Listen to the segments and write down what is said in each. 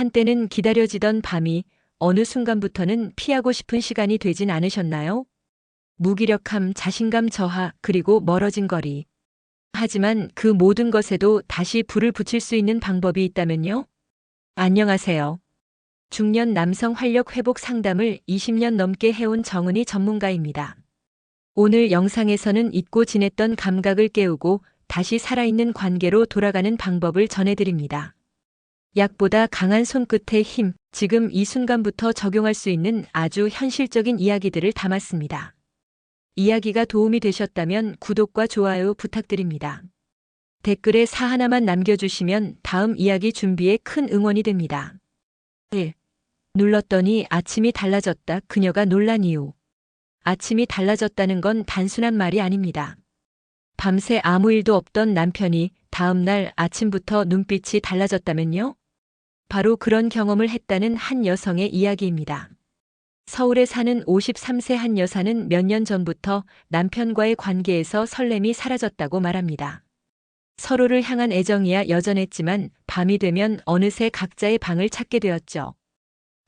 한때는 기다려지던 밤이 어느 순간부터는 피하고 싶은 시간이 되진 않으셨나요? 무기력함, 자신감 저하, 그리고 멀어진 거리. 하지만 그 모든 것에도 다시 불을 붙일 수 있는 방법이 있다면요? 안녕하세요. 중년 남성 활력 회복 상담을 20년 넘게 해온 정은희 전문가입니다. 오늘 영상에서는 잊고 지냈던 감각을 깨우고 다시 살아있는 관계로 돌아가는 방법을 전해드립니다. 약보다 강한 손끝의 힘, 지금 이 순간부터 적용할 수 있는 아주 현실적인 이야기들을 담았습니다. 이야기가 도움이 되셨다면 구독과 좋아요 부탁드립니다. 댓글에 사 하나만 남겨주시면 다음 이야기 준비에 큰 응원이 됩니다. 1. 눌렀더니 아침이 달라졌다. 그녀가 놀란 이유. 아침이 달라졌다는 건 단순한 말이 아닙니다. 밤새 아무 일도 없던 남편이 다음 날 아침부터 눈빛이 달라졌다면요? 바로 그런 경험을 했다는 한 여성의 이야기입니다. 서울에 사는 53세 한 여사는 몇 년 전부터 남편과의 관계에서 설렘이 사라졌다고 말합니다. 서로를 향한 애정이야 여전했지만 밤이 되면 어느새 각자의 방을 찾게 되었죠.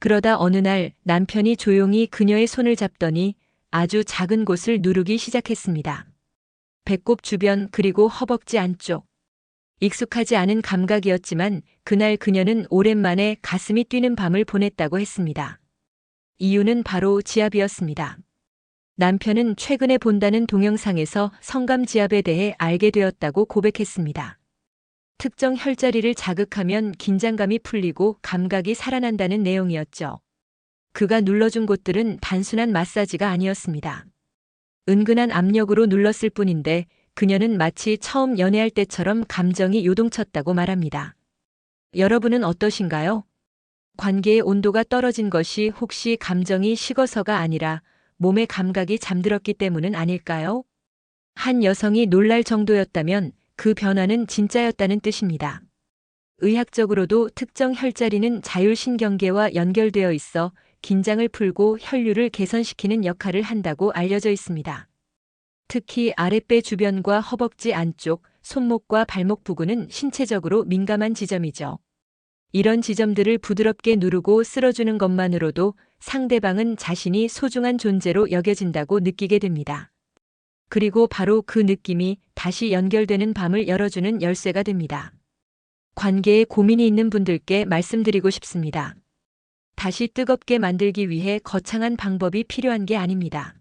그러다 어느 날 남편이 조용히 그녀의 손을 잡더니 아주 작은 곳을 누르기 시작했습니다. 배꼽 주변 그리고 허벅지 안쪽. 익숙하지 않은 감각이었지만 그날 그녀는 오랜만에 가슴이 뛰는 밤을 보냈다고 했습니다. 이유는 바로 지압이었습니다. 남편은 최근에 본다는 동영상에서 성감지압에 대해 알게 되었다고 고백했습니다. 특정 혈자리를 자극하면 긴장감이 풀리고 감각이 살아난다는 내용이었죠. 그가 눌러준 곳들은 단순한 마사지가 아니었습니다. 은근한 압력으로 눌렀을 뿐인데 그녀는 마치 처음 연애할 때처럼 감정이 요동쳤다고 말합니다. 여러분은 어떠신가요? 관계의 온도가 떨어진 것이 혹시 감정이 식어서가 아니라 몸의 감각이 잠들었기 때문은 아닐까요? 한 여성이 놀랄 정도였다면 그 변화는 진짜였다는 뜻입니다. 의학적으로도 특정 혈자리는 자율신경계와 연결되어 있어 긴장을 풀고 혈류를 개선시키는 역할을 한다고 알려져 있습니다. 특히 아랫배 주변과 허벅지 안쪽, 손목과 발목 부근은 신체적으로 민감한 지점이죠. 이런 지점들을 부드럽게 누르고 쓸어주는 것만으로도 상대방은 자신이 소중한 존재로 여겨진다고 느끼게 됩니다. 그리고 바로 그 느낌이 다시 연결되는 밤을 열어주는 열쇠가 됩니다. 관계에 고민이 있는 분들께 말씀드리고 싶습니다. 다시 뜨겁게 만들기 위해 거창한 방법이 필요한 게 아닙니다.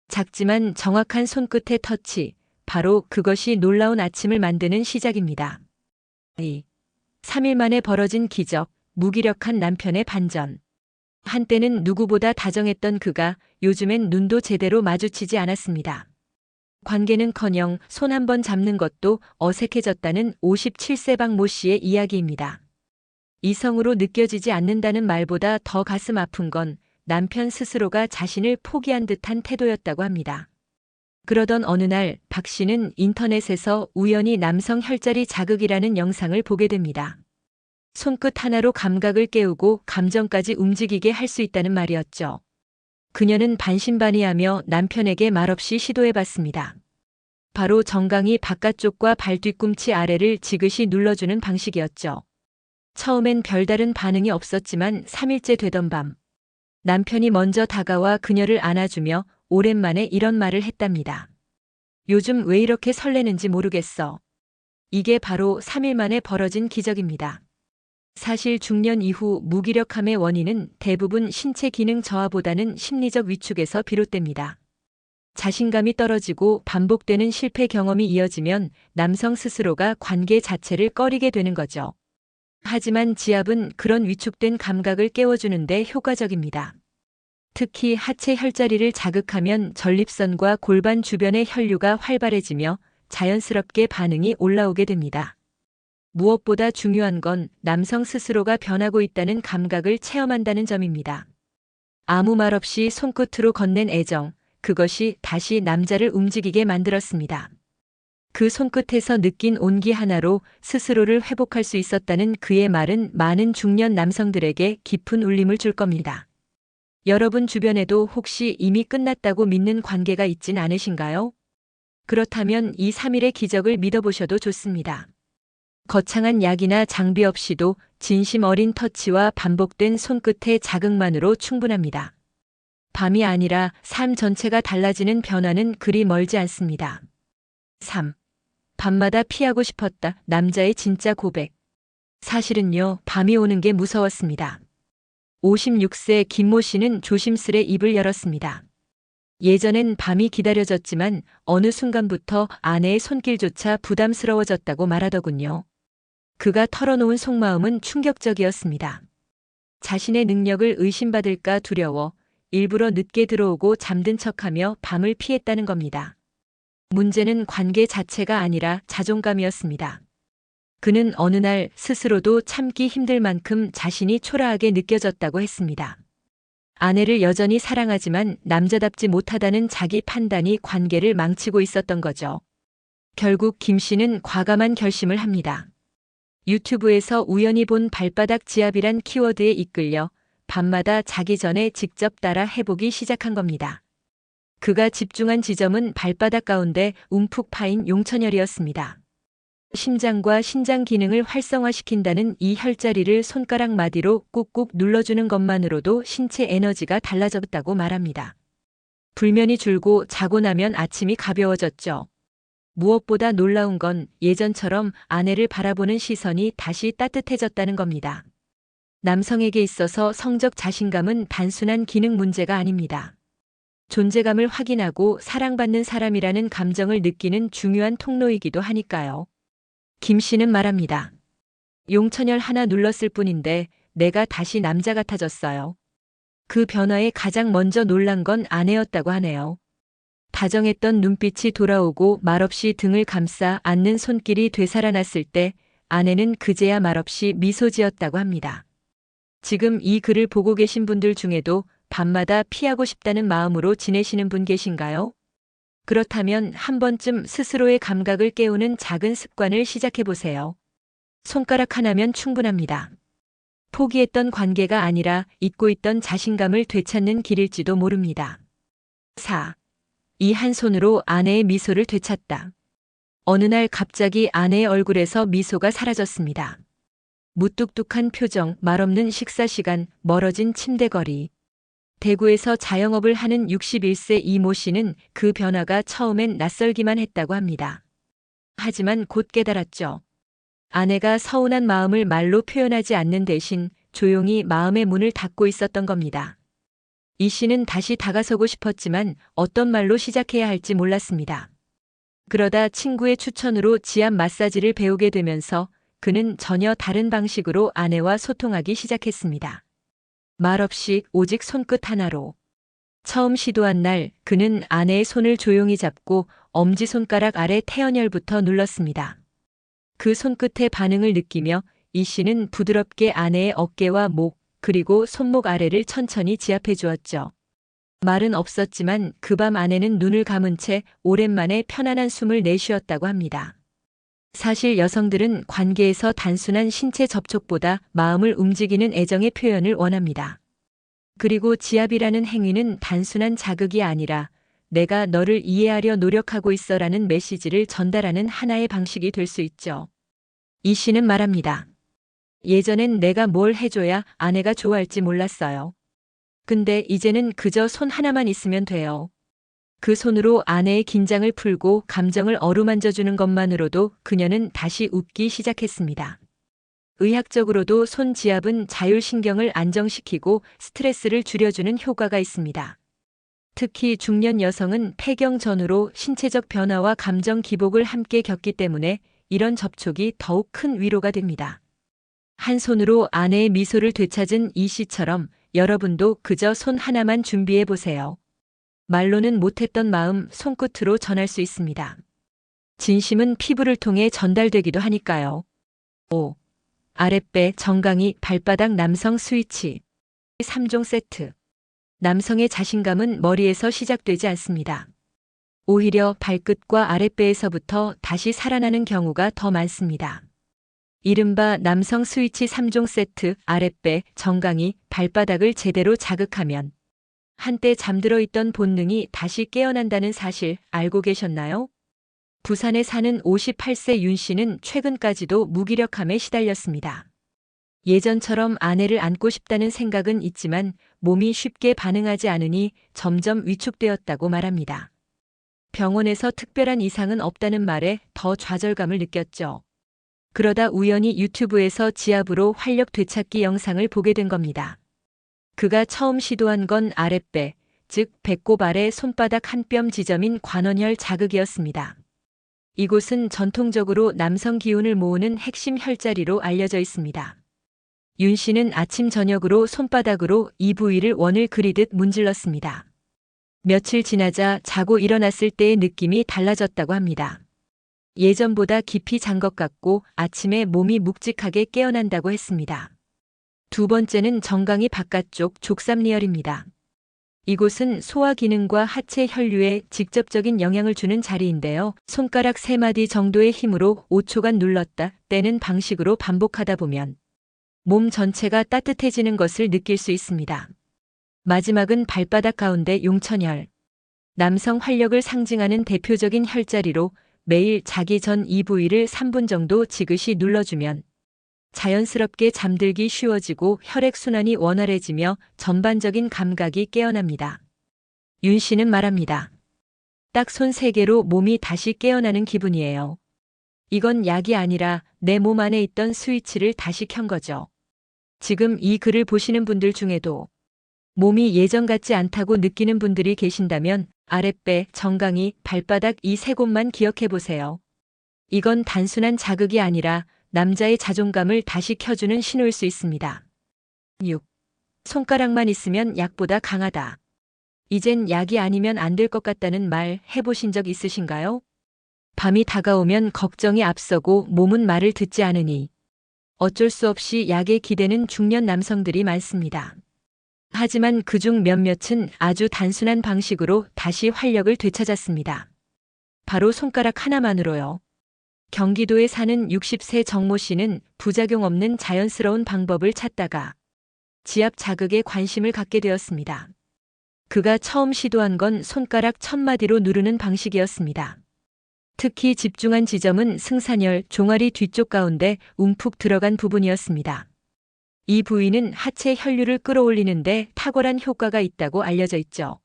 작지만 정확한 손끝의 터치, 바로 그것이 놀라운 아침을 만드는 시작입니다. 2. 3일 만에 벌어진 기적, 무기력한 남편의 반전. 한때는 누구보다 다정했던 그가 요즘엔 눈도 제대로 마주치지 않았습니다. 관계는커녕 손 한 번 잡는 것도 어색해졌다는 57세 박 모 씨의 이야기입니다. 이성으로 느껴지지 않는다는 말보다 더 가슴 아픈 건 남편 스스로가 자신을 포기한 듯한 태도였다고 합니다. 그러던 어느 날 박 씨는 인터넷에서 우연히 남성 혈자리 자극이라는 영상을 보게 됩니다. 손끝 하나로 감각을 깨우고 감정까지 움직이게 할 수 있다는 말이었죠. 그녀는 반신반의하며 남편에게 말없이 시도해봤습니다. 바로 정강이 바깥쪽과 발 뒤꿈치 아래를 지그시 눌러주는 방식이었죠. 처음엔 별다른 반응이 없었지만 3일째 되던 밤, 남편이 먼저 다가와 그녀를 안아주며 오랜만에 이런 말을 했답니다. 요즘 왜 이렇게 설레는지 모르겠어. 이게 바로 3일 만에 벌어진 기적입니다. 사실 중년 이후 무기력함의 원인은 대부분 신체 기능 저하보다는 심리적 위축에서 비롯됩니다. 자신감이 떨어지고 반복되는 실패 경험이 이어지면 남성 스스로가 관계 자체를 꺼리게 되는 거죠. 하지만 지압은 그런 위축된 감각을 깨워주는데 효과적입니다. 특히 하체 혈자리를 자극하면 전립선과 골반 주변의 혈류가 활발해지며 자연스럽게 반응이 올라오게 됩니다. 무엇보다 중요한 건 남성 스스로가 변하고 있다는 감각을 체험한다는 점입니다. 아무 말 없이 손끝으로 건넨 애정, 그것이 다시 남자를 움직이게 만들었습니다. 그 손끝에서 느낀 온기 하나로 스스로를 회복할 수 있었다는 그의 말은 많은 중년 남성들에게 깊은 울림을 줄 겁니다. 여러분 주변에도 혹시 이미 끝났다고 믿는 관계가 있진 않으신가요? 그렇다면 이 3일의 기적을 믿어보셔도 좋습니다. 거창한 약이나 장비 없이도 진심 어린 터치와 반복된 손끝의 자극만으로 충분합니다. 밤이 아니라 삶 전체가 달라지는 변화는 그리 멀지 않습니다. 3. 밤마다 피하고 싶었다. 남자의 진짜 고백. 사실은요, 밤이 오는 게 무서웠습니다. 56세 김모 씨는 조심스레 입을 열었습니다. 예전엔 밤이 기다려졌지만 어느 순간부터 아내의 손길조차 부담스러워졌다고 말하더군요. 그가 털어놓은 속마음은 충격적이었습니다. 자신의 능력을 의심받을까 두려워 일부러 늦게 들어오고 잠든 척하며 밤을 피했다는 겁니다. 문제는 관계 자체가 아니라 자존감이었습니다. 그는 어느 날 스스로도 참기 힘들 만큼 자신이 초라하게 느껴졌다고 했습니다. 아내를 여전히 사랑하지만 남자답지 못하다는 자기 판단이 관계를 망치고 있었던 거죠. 결국 김 씨는 과감한 결심을 합니다. 유튜브에서 우연히 본 발바닥 지압이란 키워드에 이끌려 밤마다 자기 전에 직접 따라 해보기 시작한 겁니다. 그가 집중한 지점은 발바닥 가운데 움푹 파인 용천혈이었습니다. 심장과 신장 기능을 활성화시킨다는 이 혈자리를 손가락 마디로 꾹꾹 눌러주는 것만으로도 신체 에너지가 달라졌다고 말합니다. 불면이 줄고 자고 나면 아침이 가벼워졌죠. 무엇보다 놀라운 건 예전처럼 아내를 바라보는 시선이 다시 따뜻해졌다는 겁니다. 남성에게 있어서 성적 자신감은 단순한 기능 문제가 아닙니다. 존재감을 확인하고 사랑받는 사람이라는 감정을 느끼는 중요한 통로이기도 하니까요. 김 씨는 말합니다. 용천혈 하나 눌렀을 뿐인데 내가 다시 남자 같아졌어요. 그 변화에 가장 먼저 놀란 건 아내였다고 하네요. 다정했던 눈빛이 돌아오고 말없이 등을 감싸 안는 손길이 되살아났을 때 아내는 그제야 말없이 미소 지었다고 합니다. 지금 이 글을 보고 계신 분들 중에도 밤마다 피하고 싶다는 마음으로 지내시는 분 계신가요? 그렇다면 한 번쯤 스스로의 감각을 깨우는 작은 습관을 시작해 보세요. 손가락 하나면 충분합니다. 포기했던 관계가 아니라 잊고 있던 자신감을 되찾는 길일지도 모릅니다. 4. 이 한 손으로 아내의 미소를 되찾다. 어느 날 갑자기 아내의 얼굴에서 미소가 사라졌습니다. 무뚝뚝한 표정, 말없는 식사 시간, 멀어진 침대 거리. 대구에서 자영업을 하는 61세 이모 씨는 그 변화가 처음엔 낯설기만 했다고 합니다. 하지만 곧 깨달았죠. 아내가 서운한 마음을 말로 표현하지 않는 대신 조용히 마음의 문을 닫고 있었던 겁니다. 이 씨는 다시 다가서고 싶었지만 어떤 말로 시작해야 할지 몰랐습니다. 그러다 친구의 추천으로 지압 마사지를 배우게 되면서 그는 전혀 다른 방식으로 아내와 소통하기 시작했습니다. 말없이 오직 손끝 하나로. 처음 시도한 날 그는 아내의 손을 조용히 잡고 엄지손가락 아래 태연혈부터 눌렀습니다. 그 손끝의 반응을 느끼며 이 씨는 부드럽게 아내의 어깨와 목, 그리고 손목 아래를 천천히 지압해 주었죠. 말은 없었지만 그 밤 아내는 눈을 감은 채 오랜만에 편안한 숨을 내쉬었다고 합니다. 사실 여성들은 관계에서 단순한 신체 접촉보다 마음을 움직이는 애정의 표현을 원합니다. 그리고 지압이라는 행위는 단순한 자극이 아니라 내가 너를 이해하려 노력하고 있어라는 메시지를 전달하는 하나의 방식이 될 수 있죠. 이 씨는 말합니다. 예전엔 내가 뭘 해줘야 아내가 좋아할지 몰랐어요. 근데 이제는 그저 손 하나만 있으면 돼요. 그 손으로 아내의 긴장을 풀고 감정을 어루만져주는 것만으로도 그녀는 다시 웃기 시작했습니다. 의학적으로도 손 지압은 자율신경을 안정시키고 스트레스를 줄여주는 효과가 있습니다. 특히 중년 여성은 폐경 전후로 신체적 변화와 감정 기복을 함께 겪기 때문에 이런 접촉이 더욱 큰 위로가 됩니다. 한 손으로 아내의 미소를 되찾은 이 씨처럼 여러분도 그저 손 하나만 준비해 보세요. 말로는 못했던 마음 손끝으로 전할 수 있습니다. 진심은 피부를 통해 전달되기도 하니까요. 5. 아랫배 정강이 발바닥 남성 스위치 3종 세트. 남성의 자신감은 머리에서 시작되지 않습니다. 오히려 발끝과 아랫배에서부터 다시 살아나는 경우가 더 많습니다. 이른바 남성 스위치 3종 세트, 아랫배, 정강이, 발바닥을 제대로 자극하면 한때 잠들어 있던 본능이 다시 깨어난다는 사실 알고 계셨나요? 부산에 사는 58세 윤 씨는 최근까지도 무기력함에 시달렸습니다. 예전처럼 아내를 안고 싶다는 생각은 있지만 몸이 쉽게 반응하지 않으니 점점 위축되었다고 말합니다. 병원에서 특별한 이상은 없다는 말에 더 좌절감을 느꼈죠. 그러다 우연히 유튜브에서 지압으로 활력 되찾기 영상을 보게 된 겁니다. 그가 처음 시도한 건 아랫배, 즉 배꼽 아래 손바닥 한 뼘 지점인 관원혈 자극이었습니다. 이곳은 전통적으로 남성 기운을 모으는 핵심 혈자리로 알려져 있습니다. 윤 씨는 아침 저녁으로 손바닥으로 이 부위를 원을 그리듯 문질렀습니다. 며칠 지나자 자고 일어났을 때의 느낌이 달라졌다고 합니다. 예전보다 깊이 잔 것 같고 아침에 몸이 묵직하게 깨어난다고 했습니다. 두 번째는 정강이 바깥쪽 족삼리혈입니다. 이곳은 소화 기능과 하체 혈류에 직접적인 영향을 주는 자리인데요. 손가락 3마디 정도의 힘으로 5초간 눌렀다 떼는 방식으로 반복하다 보면 몸 전체가 따뜻해지는 것을 느낄 수 있습니다. 마지막은 발바닥 가운데 용천혈. 남성 활력을 상징하는 대표적인 혈자리로 매일 자기 전 이 부위를 3분 정도 지그시 눌러주면 자연스럽게 잠들기 쉬워지고 혈액순환이 원활해지며 전반적인 감각이 깨어납니다. 윤 씨는 말합니다. 딱 손 3개로 몸이 다시 깨어나는 기분이에요. 이건 약이 아니라 내 몸 안에 있던 스위치를 다시 켠 거죠. 지금 이 글을 보시는 분들 중에도 몸이 예전 같지 않다고 느끼는 분들이 계신다면 아랫배, 정강이, 발바닥 이 3곳만 기억해 보세요. 이건 단순한 자극이 아니라 남자의 자존감을 다시 켜주는 신호일 수 있습니다. 6. 손가락만 있으면 약보다 강하다. 이젠 약이 아니면 안 될 것 같다는 말 해보신 적 있으신가요? 밤이 다가오면 걱정이 앞서고 몸은 말을 듣지 않으니 어쩔 수 없이 약에 기대는 중년 남성들이 많습니다. 하지만 그중 몇몇은 아주 단순한 방식으로 다시 활력을 되찾았습니다. 바로 손가락 하나만으로요. 경기도에 사는 60세 정모 씨는 부작용 없는 자연스러운 방법을 찾다가 지압 자극에 관심을 갖게 되었습니다. 그가 처음 시도한 건 손가락 1000마디로 누르는 방식이었습니다. 특히 집중한 지점은 승산혈, 종아리 뒤쪽 가운데 움푹 들어간 부분이었습니다. 이 부위는 하체 혈류를 끌어올리는데 탁월한 효과가 있다고 알려져 있죠.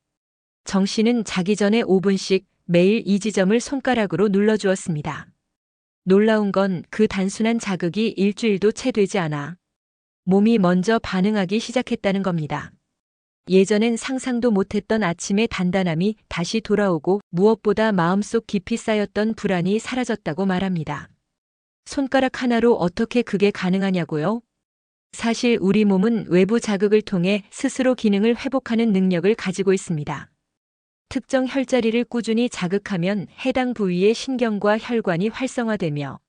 정 씨는 자기 전에 5분씩 매일 이 지점을 손가락으로 눌러주었습니다. 놀라운 건 그 단순한 자극이 일주일도 채 되지 않아 몸이 먼저 반응하기 시작했다는 겁니다. 예전엔 상상도 못했던 아침의 단단함이 다시 돌아오고 무엇보다 마음속 깊이 쌓였던 불안이 사라졌다고 말합니다. 손가락 하나로 어떻게 그게 가능하냐고요? 사실 우리 몸은 외부 자극을 통해 스스로 기능을 회복하는 능력을 가지고 있습니다. 특정 혈자리를 꾸준히 자극하면 해당 부위의 신경과 혈관이 활성화되며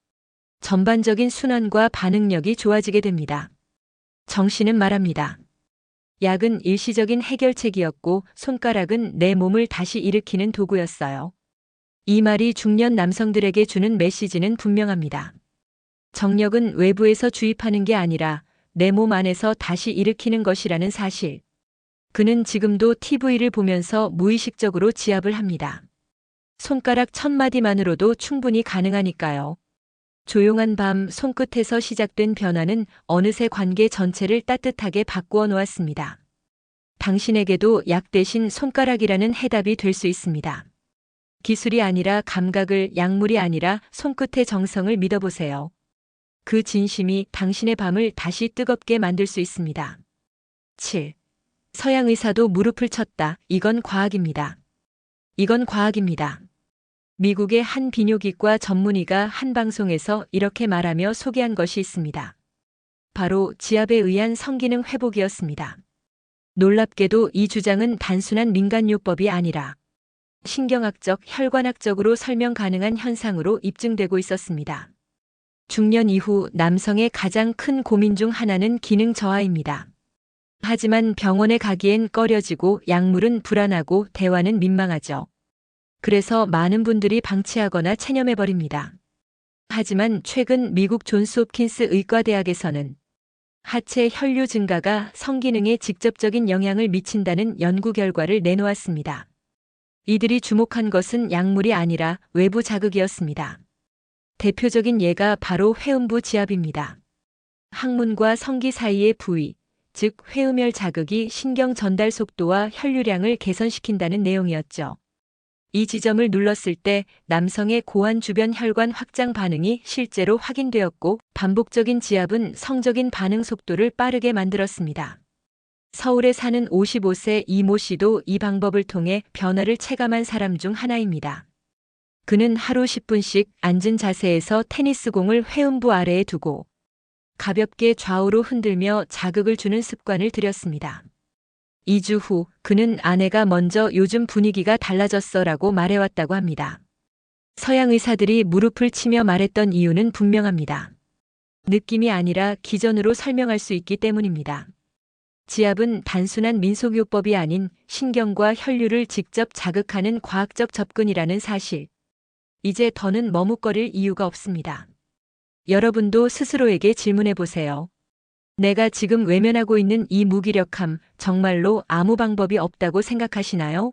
전반적인 순환과 반응력이 좋아지게 됩니다. 정 씨는 말합니다. 약은 일시적인 해결책이었고 손가락은 내 몸을 다시 일으키는 도구였어요. 이 말이 중년 남성들에게 주는 메시지는 분명합니다. 정력은 외부에서 주입하는 게 아니라 내 몸 안에서 다시 일으키는 것이라는 사실. 그는 지금도 TV를 보면서 무의식적으로 지압을 합니다. 손가락 1000마디만으로도 충분히 가능하니까요. 조용한 밤 손끝에서 시작된 변화는 어느새 관계 전체를 따뜻하게 바꾸어 놓았습니다. 당신에게도 약 대신 손가락이라는 해답이 될 수 있습니다. 기술이 아니라 감각을, 약물이 아니라 손끝의 정성을 믿어보세요. 그 진심이 당신의 밤을 다시 뜨겁게 만들 수 있습니다. 7. 서양 의사도 무릎을 쳤다. 이건 과학입니다. 이건 과학입니다. 미국의 한 비뇨기과 전문의가 한 방송에서 이렇게 말하며 소개한 것이 있습니다. 바로 지압에 의한 성기능 회복이었습니다. 놀랍게도 이 주장은 단순한 민간요법이 아니라 신경학적, 혈관학적으로 설명 가능한 현상으로 입증되고 있었습니다. 중년 이후 남성의 가장 큰 고민 중 하나는 기능 저하입니다. 하지만 병원에 가기엔 꺼려지고 약물은 불안하고 대화는 민망하죠. 그래서 많은 분들이 방치하거나 체념해버립니다. 하지만 최근 미국 존스 홉킨스 의과대학에서는 하체 혈류 증가가 성기능에 직접적인 영향을 미친다는 연구 결과를 내놓았습니다. 이들이 주목한 것은 약물이 아니라 외부 자극이었습니다. 대표적인 예가 바로 회음부 지압입니다. 항문과 성기 사이의 부위, 즉 회음혈 자극이 신경 전달 속도와 혈류량을 개선시킨다는 내용이었죠. 이 지점을 눌렀을 때 남성의 고환 주변 혈관 확장 반응이 실제로 확인되었고, 반복적인 지압은 성적인 반응 속도를 빠르게 만들었습니다. 서울에 사는 55세 이모 씨도 이 방법을 통해 변화를 체감한 사람 중 하나입니다. 그는 하루 10분씩 앉은 자세에서 테니스 공을 회음부 아래에 두고 가볍게 좌우로 흔들며 자극을 주는 습관을 들였습니다. 2주 후 그는 아내가 먼저 요즘 분위기가 달라졌어라고 말해왔다고 합니다. 서양 의사들이 무릎을 치며 말했던 이유는 분명합니다. 느낌이 아니라 기전으로 설명할 수 있기 때문입니다. 지압은 단순한 민속요법이 아닌 신경과 혈류를 직접 자극하는 과학적 접근이라는 사실. 이제 더는 머뭇거릴 이유가 없습니다. 여러분도 스스로에게 질문해 보세요. 내가 지금 외면하고 있는 이 무기력함, 정말로 아무 방법이 없다고 생각하시나요?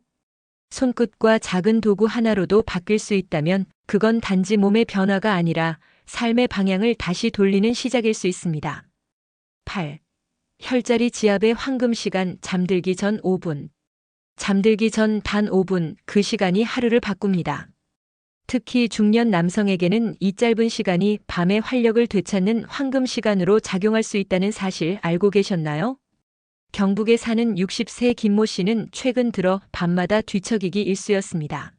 손끝과 작은 도구 하나로도 바뀔 수 있다면 그건 단지 몸의 변화가 아니라 삶의 방향을 다시 돌리는 시작일 수 있습니다. 8. 혈자리 지압의 황금 시간, 잠들기 전 5분. 잠들기 전 단 5분, 그 시간이 하루를 바꿉니다. 특히 중년 남성에게는 이 짧은 시간이 밤의 활력을 되찾는 황금 시간으로 작용할 수 있다는 사실 알고 계셨나요? 경북에 사는 60세 김모 씨는 최근 들어 밤마다 뒤척이기 일쑤였습니다.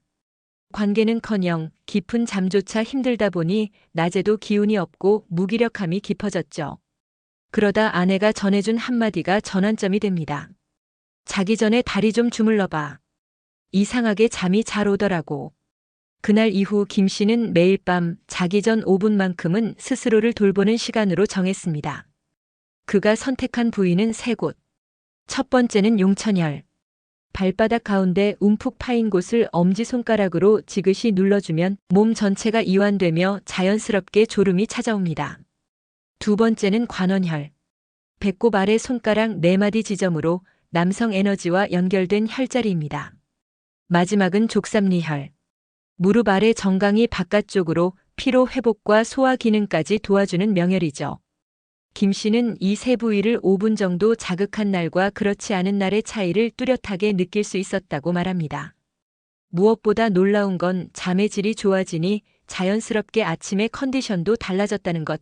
관계는커녕 깊은 잠조차 힘들다 보니 낮에도 기운이 없고 무기력함이 깊어졌죠. 그러다 아내가 전해준 한마디가 전환점이 됩니다. 자기 전에 다리 좀 주물러봐. 이상하게 잠이 잘 오더라고. 그날 이후 김 씨는 매일 밤 자기 전 5분만큼은 스스로를 돌보는 시간으로 정했습니다. 그가 선택한 부위는 세 곳. 첫 번째는 용천혈. 발바닥 가운데 움푹 파인 곳을 엄지손가락으로 지그시 눌러주면 몸 전체가 이완되며 자연스럽게 졸음이 찾아옵니다. 두 번째는 관원혈. 배꼽 아래 손가락 4마디 지점으로 남성 에너지와 연결된 혈자리입니다. 마지막은 족삼리혈. 무릎 아래 정강이 바깥쪽으로 피로 회복과 소화 기능까지 도와주는 명혈이죠. 김 씨는 이 세 부위를 5분 정도 자극한 날과 그렇지 않은 날의 차이를 뚜렷하게 느낄 수 있었다고 말합니다. 무엇보다 놀라운 건 잠의 질이 좋아지니 자연스럽게 아침의 컨디션도 달라졌다는 것.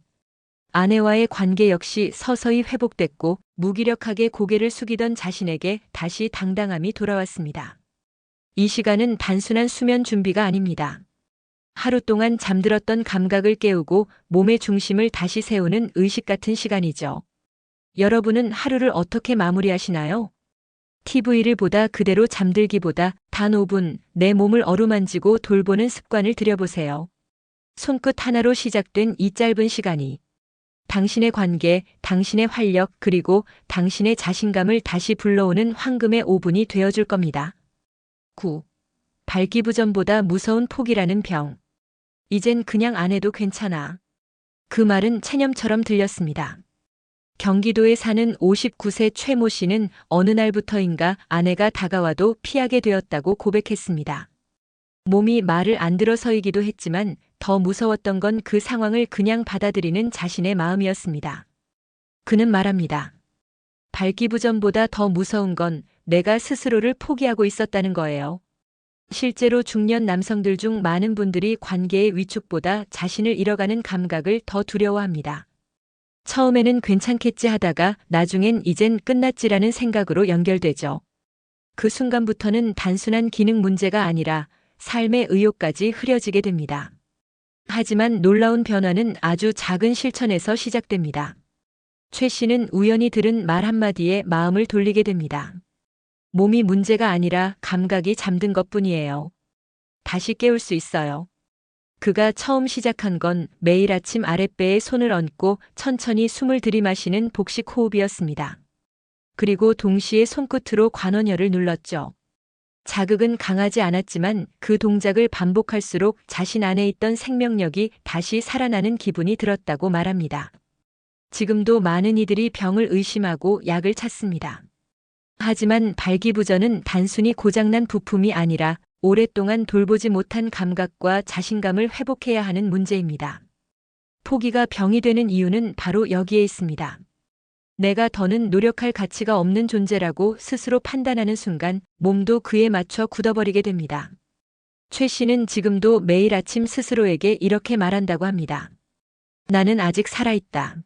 아내와의 관계 역시 서서히 회복됐고 무기력하게 고개를 숙이던 자신에게 다시 당당함이 돌아왔습니다. 이 시간은 단순한 수면 준비가 아닙니다. 하루 동안 잠들었던 감각을 깨우고 몸의 중심을 다시 세우는 의식 같은 시간이죠. 여러분은 하루를 어떻게 마무리하시나요? TV를 보다 그대로 잠들기보다 단 5분 내 몸을 어루만지고 돌보는 습관을 들여보세요. 손끝 하나로 시작된 이 짧은 시간이 당신의 관계, 당신의 활력, 그리고 당신의 자신감을 다시 불러오는 황금의 5분이 되어줄 겁니다. 9. 발기부전보다 무서운 포기라는 병. 이젠 그냥 안 해도 괜찮아. 그 말은 체념처럼 들렸습니다. 경기도에 사는 59세 최모 씨는 어느 날부터인가 아내가 다가와도 피하게 되었다고 고백했습니다. 몸이 말을 안 들어서이기도 했지만 더 무서웠던 건 그 상황을 그냥 받아들이는 자신의 마음이었습니다. 그는 말합니다. 발기부전보다 더 무서운 건 내가 스스로를 포기하고 있었다는 거예요. 실제로 중년 남성들 중 많은 분들이 관계의 위축보다 자신을 잃어가는 감각을 더 두려워합니다. 처음에는 괜찮겠지 하다가 나중엔 이젠 끝났지라는 생각으로 연결되죠. 그 순간부터는 단순한 기능 문제가 아니라 삶의 의욕까지 흐려지게 됩니다. 하지만 놀라운 변화는 아주 작은 실천에서 시작됩니다. 최 씨는 우연히 들은 말 한마디에 마음을 돌리게 됩니다. 몸이 문제가 아니라 감각이 잠든 것뿐이에요. 다시 깨울 수 있어요. 그가 처음 시작한 건 매일 아침 아랫배에 손을 얹고 천천히 숨을 들이마시는 복식 호흡이었습니다. 그리고 동시에 손끝으로 관원혈을 눌렀죠. 자극은 강하지 않았지만 그 동작을 반복할수록 자신 안에 있던 생명력이 다시 살아나는 기분이 들었다고 말합니다. 지금도 많은 이들이 병을 의심하고 약을 찾습니다. 하지만 발기부전은 단순히 고장난 부품이 아니라 오랫동안 돌보지 못한 감각과 자신감을 회복해야 하는 문제입니다. 포기가 병이 되는 이유는 바로 여기에 있습니다. 내가 더는 노력할 가치가 없는 존재라고 스스로 판단하는 순간 몸도 그에 맞춰 굳어버리게 됩니다. 최 씨는 지금도 매일 아침 스스로에게 이렇게 말한다고 합니다. 나는 아직 살아있다.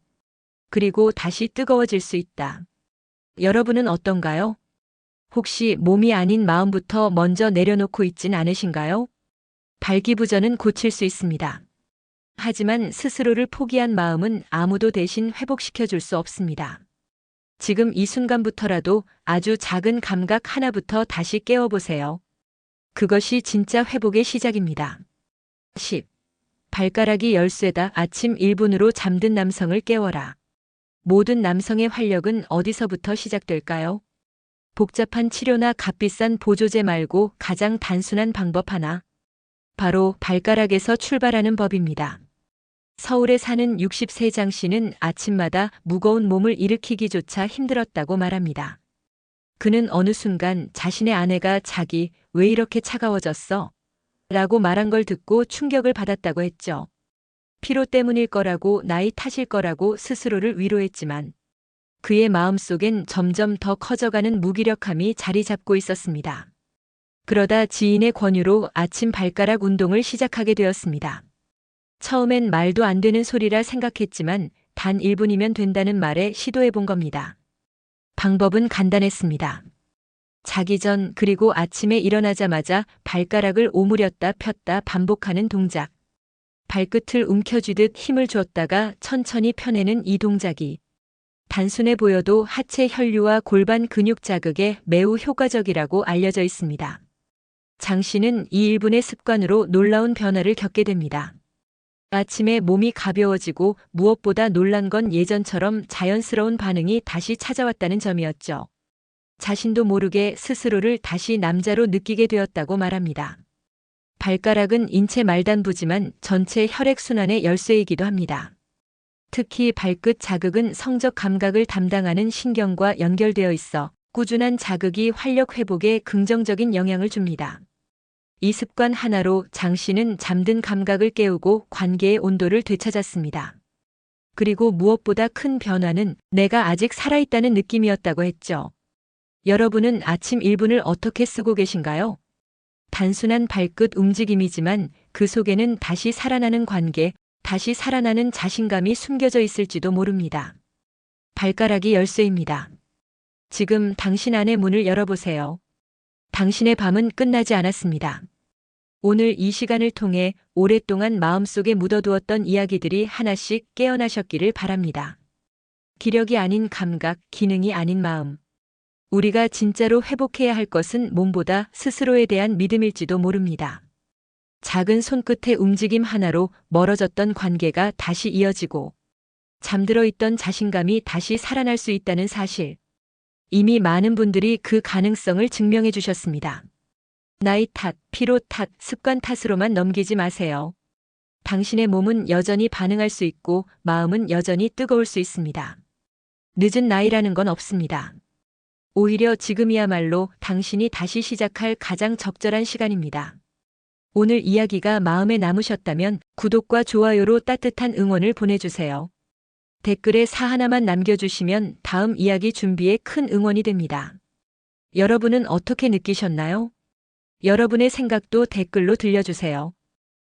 그리고 다시 뜨거워질 수 있다. 여러분은 어떤가요? 혹시 몸이 아닌 마음부터 먼저 내려놓고 있진 않으신가요? 발기부전은 고칠 수 있습니다. 하지만 스스로를 포기한 마음은 아무도 대신 회복시켜 줄 수 없습니다. 지금 이 순간부터라도 아주 작은 감각 하나부터 다시 깨워보세요. 그것이 진짜 회복의 시작입니다. 10. 발가락이 열쇠다. 아침 1분으로 잠든 남성을 깨워라. 모든 남성의 활력은 어디서부터 시작될까요? 복잡한 치료나 값비싼 보조제 말고 가장 단순한 방법 하나. 바로 발가락에서 출발하는 법입니다. 서울에 사는 60세 장 씨는 아침마다 무거운 몸을 일으키기조차 힘들었다고 말합니다. 그는 어느 순간 자신의 아내가 자기 왜 이렇게 차가워졌어? 라고 말한 걸 듣고 충격을 받았다고 했죠. 피로 때문일 거라고 나이 탓일 거라고 스스로를 위로했지만 그의 마음속엔 점점 더 커져가는 무기력함이 자리 잡고 있었습니다. 그러다 지인의 권유로 아침 발가락 운동을 시작하게 되었습니다. 처음엔 말도 안 되는 소리라 생각했지만 단 1분이면 된다는 말에 시도해 본 겁니다. 방법은 간단했습니다. 자기 전 그리고 아침에 일어나자마자 발가락을 오므렸다 폈다 반복하는 동작. 발끝을 움켜쥐듯 힘을 줬다가 천천히 펴내는 이 동작이 단순해 보여도 하체 혈류와 골반 근육 자극에 매우 효과적이라고 알려져 있습니다. 장 씨는 이 1분의 습관으로 놀라운 변화를 겪게 됩니다. 아침에 몸이 가벼워지고 무엇보다 놀란 건 예전처럼 자연스러운 반응이 다시 찾아왔다는 점이었죠. 자신도 모르게 스스로를 다시 남자로 느끼게 되었다고 말합니다. 발가락은 인체 말단부지만 전체 혈액순환의 열쇠이기도 합니다. 특히 발끝 자극은 성적 감각을 담당하는 신경과 연결되어 있어 꾸준한 자극이 활력 회복에 긍정적인 영향을 줍니다. 이 습관 하나로 장 씨는 잠든 감각을 깨우고 관계의 온도를 되찾았습니다. 그리고 무엇보다 큰 변화는 내가 아직 살아있다는 느낌이었다고 했죠. 여러분은 아침 1분을 어떻게 쓰고 계신가요? 단순한 발끝 움직임이지만 그 속에는 다시 살아나는 관계, 다시 살아나는 자신감이 숨겨져 있을지도 모릅니다. 발가락이 열쇠입니다. 지금 당신 안의 문을 열어보세요. 당신의 밤은 끝나지 않았습니다. 오늘 이 시간을 통해 오랫동안 마음속에 묻어두었던 이야기들이 하나씩 깨어나셨기를 바랍니다. 기력이 아닌 감각, 기능이 아닌 마음. 우리가 진짜로 회복해야 할 것은 몸보다 스스로에 대한 믿음일지도 모릅니다. 작은 손끝의 움직임 하나로 멀어졌던 관계가 다시 이어지고 잠들어 있던 자신감이 다시 살아날 수 있다는 사실. 이미 많은 분들이 그 가능성을 증명해 주셨습니다. 나이 탓, 피로 탓, 습관 탓으로만 넘기지 마세요. 당신의 몸은 여전히 반응할 수 있고 마음은 여전히 뜨거울 수 있습니다. 늦은 나이라는 건 없습니다. 오히려 지금이야말로 당신이 다시 시작할 가장 적절한 시간입니다. 오늘 이야기가 마음에 남으셨다면 구독과 좋아요로 따뜻한 응원을 보내주세요. 댓글에 사 하나만 남겨주시면 다음 이야기 준비에 큰 응원이 됩니다. 여러분은 어떻게 느끼셨나요? 여러분의 생각도 댓글로 들려주세요.